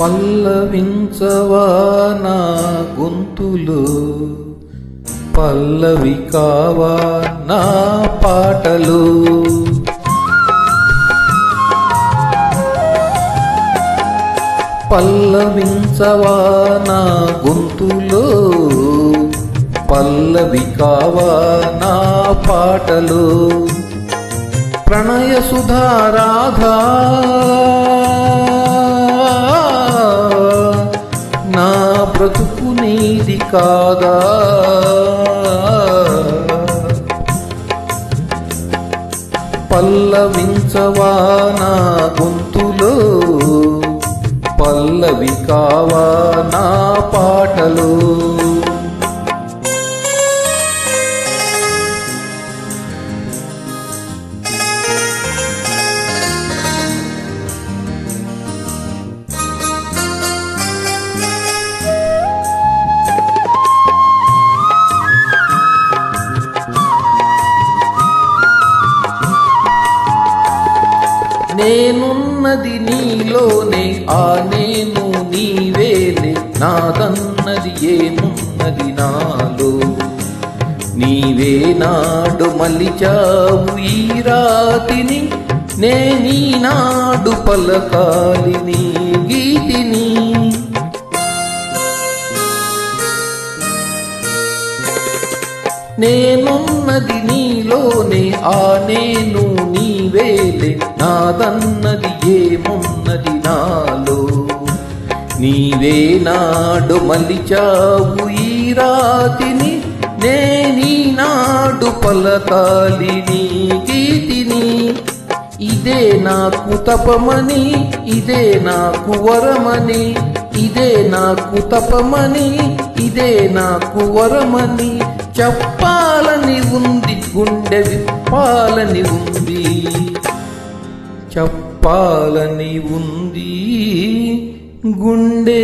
పల్లవించవా నా గొంతులో, పల్లవి కావా నా పాటలు. పల్లవించవా నా గొంతులో, పల్లవి కావా నా పాటలు. ప్రణయ సుధారాధా నా బ్రతుకు నీది కాదా. పల్లవించవా నా గొంతులో, పల్లవి కావా నా పాటలు. నేనున్నది నీలోనే, ఆ నేను నీవేలే, నాదన్నది ఏమున్నది నాలో. నీవే నాడు మలిచావు ఈ రాతిని, నేనీనాడు పలకాలి నీ గీతిని. నేనున్నది నీలోనే, ఆ నేను నీవేలే, నాదన్నది ఏమున్నది నాలో. నీవే నాడు మలిచావు ఈ రాతిని, నేనీనాడు పలకాలి నీ గీతిని. ఇదే నాకు తపమని, ఇదే నాకు వరమని, ఇదే నాకు తపమని, ఇదే నాకు వరమని చెప్పాలని ఉంది, గుండె విప్పాలని ఉంది. చెప్పాలని ఉంది, గుండె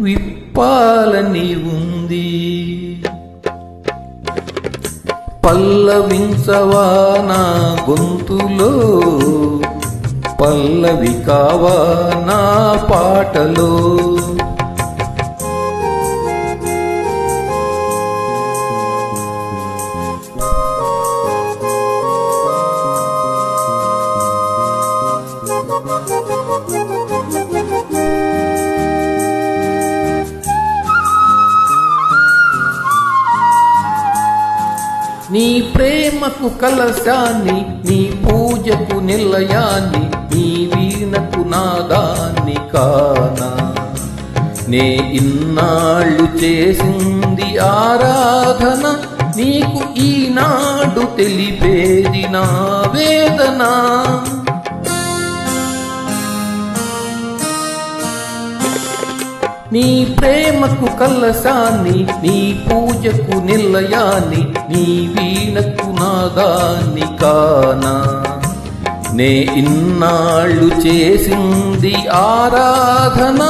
విప్పాలని ఉంది. పల్లవించవా నా గొంతులో, పల్లవి కావా నా పాటలో. నీ ప్రేమకు కలశాన్ని, నీ పూజకు నిలయాన్ని, నీ వీణకు నాదాన్ని కానా. నే ఇన్నాళ్ళు చేసింది ఆరాధన, నీకు ఈనాడు తెలిపేది నా వేదన. నీ ప్రేమకు కలశాన్ని, నీ పూజకు నిలయాన్ని, నీ వీణకు నాదాన్ని కానా. నే ఇన్నాళ్ళు చేసింది ఆరాధన,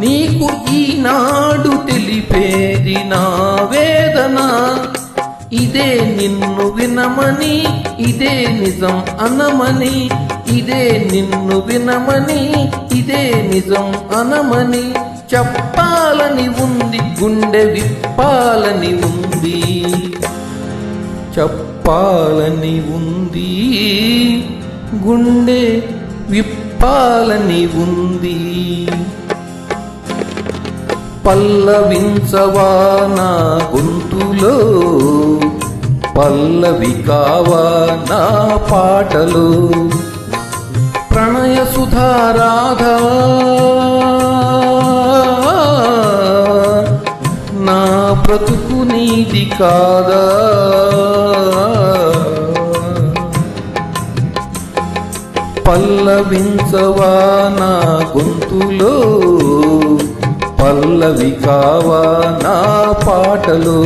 నీకు ఈనాడు తెలిపేది నా వేదన. ఇదే నిన్ను వినమని, ఇదే నిజం అనమని, ఇదే నిన్ను వినమని, ఇదే నిజం అనమని చెప్పాలని ఉంది, గుండె విప్పాలని ఉంది. చెప్పాలని ఉంది, గుండె విప్పాలని ఉంది. పల్లవించవా నా గొంతులో, పల్లవి కావా నా పాటలు. ప్రణయ సుధారాధా నా బ్రతుకు నీది కాదా. పల్లవించవా నా గొంతులో, పల్లవి కావా నా పాటలు.